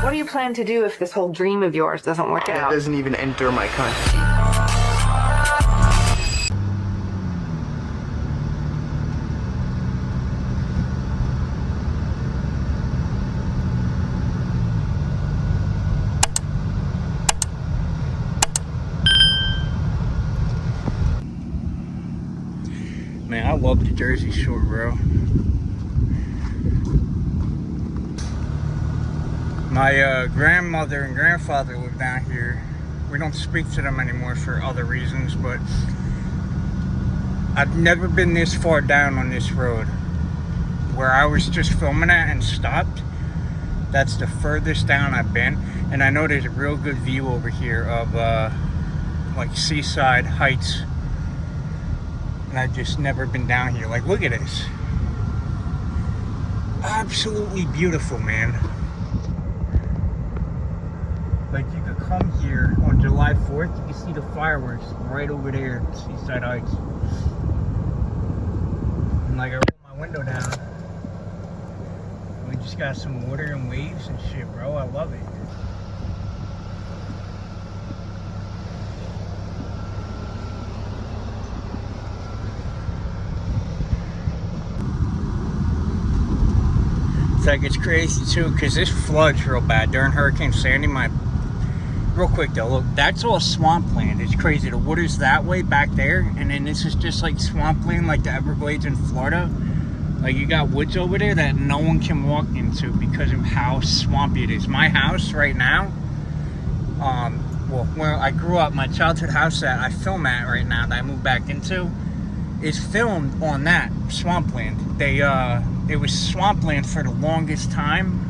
What do you plan to do if this whole dream of yours doesn't work out? It doesn't even enter my consciousness. Man, I love the Jersey Shore, bro. My grandmother and grandfather live down here. We don't speak to them anymore for other reasons, but I've never been this far down on this road. Where I was just filming at and stopped, that's the furthest down I've been. And I know there's a real good view over here of like Seaside Heights. And I've just never been down here. Like, look at this. Absolutely beautiful, man. Like, you could come here on July 4th, you can see the fireworks right over there at Seaside Heights. And like, I roll my window down. We just got some water and waves and shit, bro. I love it. It's like, it's crazy too, because this floods real bad during Hurricane Sandy. Real quick though, look, that's all swampland. It's crazy. The water's that way back there, and then this is just like swampland, like the Everglades in Florida. Like, you got woods over there that no one can walk into because of how swampy it is. My house right now, well, where I grew up, my childhood house that I film at right now, that I moved back into, is filmed on that swampland. It was swampland for the longest time,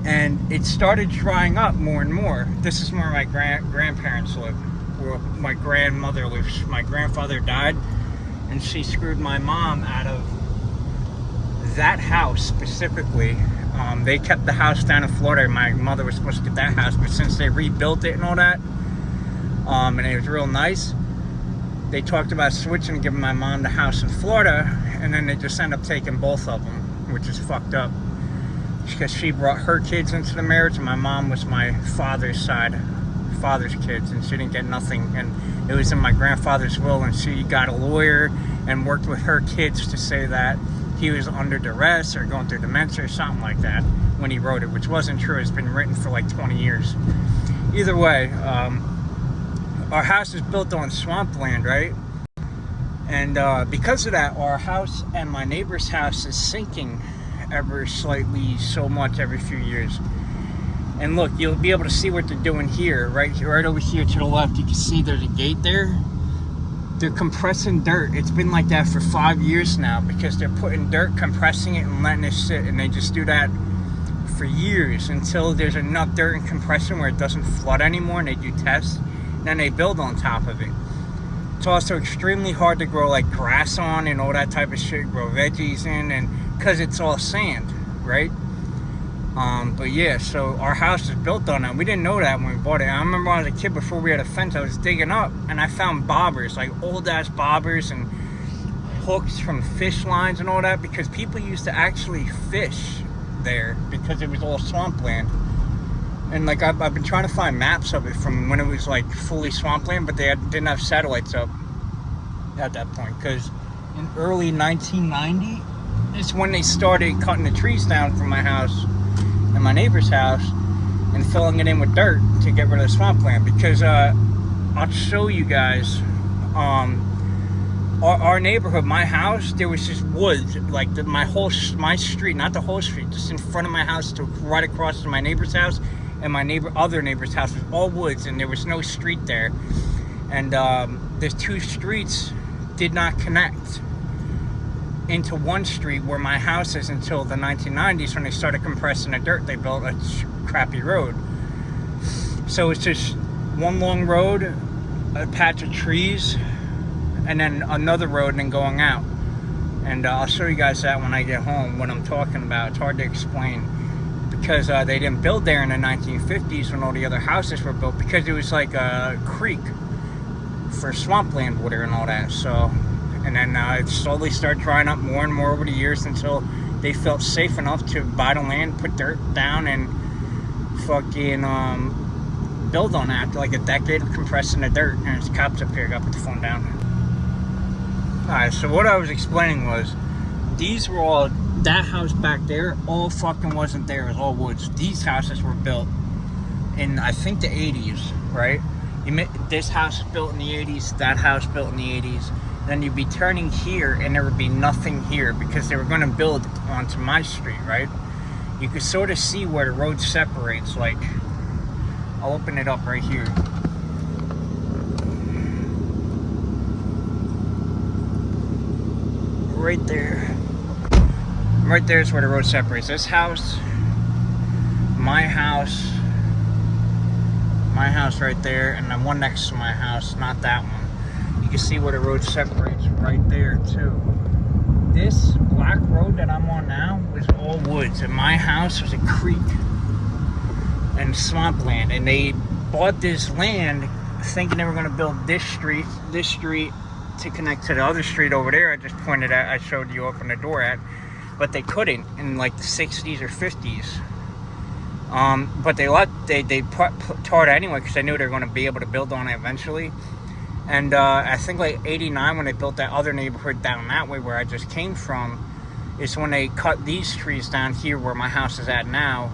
and it started drying up more and more. This is where my grandparents live, where my grandmother lives. My grandfather died, and she screwed my mom out of that house specifically. They kept the house down in Florida. My mother was supposed to get that house, but since they rebuilt it and all that, and it was real nice, they talked about switching and giving my mom the house in Florida, and then they just ended up taking both of them, which is fucked up. Because she brought her kids into the marriage, and my mom was my father's kids, and she didn't get nothing. And it was in my grandfather's will, and she got a lawyer and worked with her kids to say that he was under duress or going through dementia or something like that when he wrote it, which wasn't true. It's been written for like 20 years. Either way, our house is built on swampland, right? And because of that, our house and my neighbor's house is sinking ever slightly so much every few years. And look, you'll be able to see what they're doing here, right over here to the left. You can see there's a gate there. They're compressing dirt. It's been like that for 5 years now, because they're putting dirt, compressing it, and letting it sit. And they just do that for years until there's enough dirt and compression where it doesn't flood anymore, and they do tests. Then they build on top of it. It's also extremely hard to grow like grass on and all that type of shit, grow veggies in, and because it's all sand, right? But yeah, so our house is built on that. We didn't know that when we bought it. I remember when I was a kid, before we had a fence, I was digging up and I found bobbers, like old ass bobbers and hooks from fish lines and all that, because people used to actually fish there because it was all swampland. And like, I've been trying to find maps of it from when it was like fully swampland, but they didn't have satellites up at that point, because in early 1990 is when they started cutting the trees down from my house and my neighbor's house and filling it in with dirt to get rid of the swampland. Because I'll show you guys, our neighborhood, my house, there was just woods, like my street, not the whole street, just in front of my house to right across from my neighbor's house, and my other neighbor's house was all woods, and there was no street there. And there's two streets did not connect into one street where my house is until the 1990s, when they started compressing the dirt. They built a crappy road. So it's just one long road, a patch of trees, and then another road, and then going out. And I'll show you guys that when I get home, what I'm talking about. It's hard to explain, because they didn't build there in the 1950s when all the other houses were built, because it was like a creek for swampland water and all that. So, and then it slowly started drying up more and more over the years until they felt safe enough to buy the land, put dirt down, and fucking build on after like a decade of compressing the dirt, and his cops up here. Got to put the phone down. Alright, so what I was explaining was, these were all, that house back there, all fucking wasn't there. It was all woods. These houses were built in, I think, the 80s, right? This house was built in the 80s, that house built in the 80s. Then you'd be turning here, and there would be nothing here, because they were going to build onto my street, right? You could sort of see where the road separates. Like, I'll open it up right here. Right there. Right there is where the road separates. This house, my house right there, and then one next to my house, not that one. You can see where the road separates right there too. This black road that I'm on now was all woods, and my house was a creek and swampland, and they bought this land thinking they were going to build this street to connect to the other street over there. I just pointed at, I showed you open the door at, but they couldn't in like the 60s or 50s. But they tore it anyway, because they knew they were going to be able to build on it eventually. And I think like 89, when they built that other neighborhood down that way where I just came from, is when they cut these trees down here where my house is at now,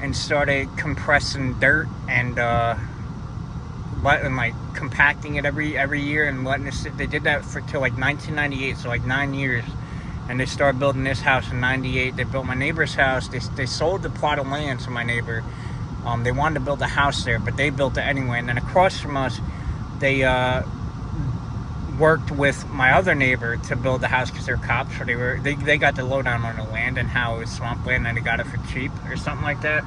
and started compressing dirt and like compacting it every year and letting it sit. They did that till like 1998, so like 9 years. And they started building this house in 98. They built my neighbor's house. They sold the plot of land to my neighbor. They wanted to build a house there, but they built it anyway. And then across from us, they worked with my other neighbor to build the house, because they're cops, so they got the lowdown on the land and how it was swampland, and they got it for cheap or something like that.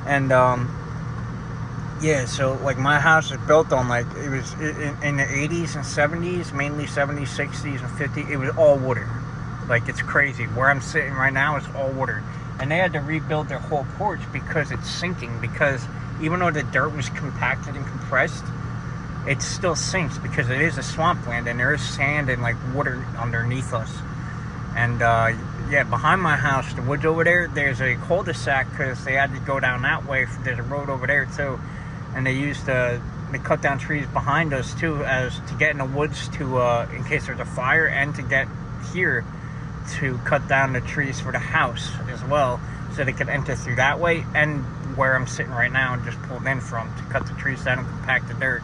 And yeah, so like my house is built on, like, it was in the 80s and 70s, mainly 70s, 60s, and 50s. It was all water. Like, it's crazy. Where I'm sitting right now is all water. And they had to rebuild their whole porch because it's sinking. Because even though the dirt was compacted and compressed, it still sinks, because it is a swampland and there is sand and like water underneath us. And yeah, behind my house, the woods over there, there's a cul-de-sac, because they had to go down that way. There's a road over there too, and they cut down trees behind us too, as to get in the woods to in case there's a fire, and to get here to cut down the trees for the house as well, so they could enter through that way, and where I'm sitting right now and just pulled in from, to cut the trees down and compact the dirt.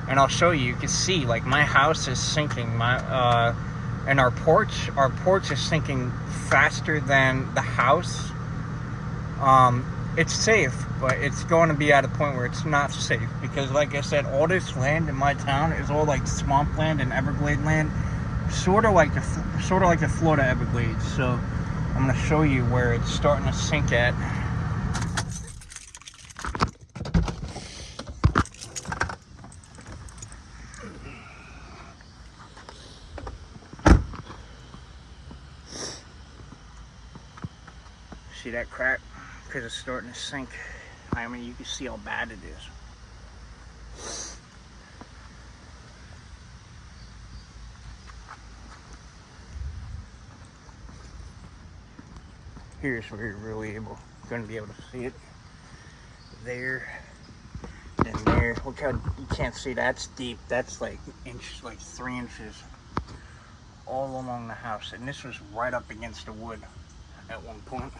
And I'll show you. You can see, like, my house is sinking. And our porch is sinking faster than the house. It's safe, but it's going to be at a point where it's not safe, because, like I said, all this land in my town is all like swampland and Everglade land, sort of like the Florida Everglades. So I'm going to show you where it's starting to sink at. See that crack? Because it's starting to sink. I mean, you can see how bad it is. Here's where you're really going to be able to see it. There, and there. Look how you can't see. That's deep. That's like 3 inches all along the house. And this was right up against the wood at one point.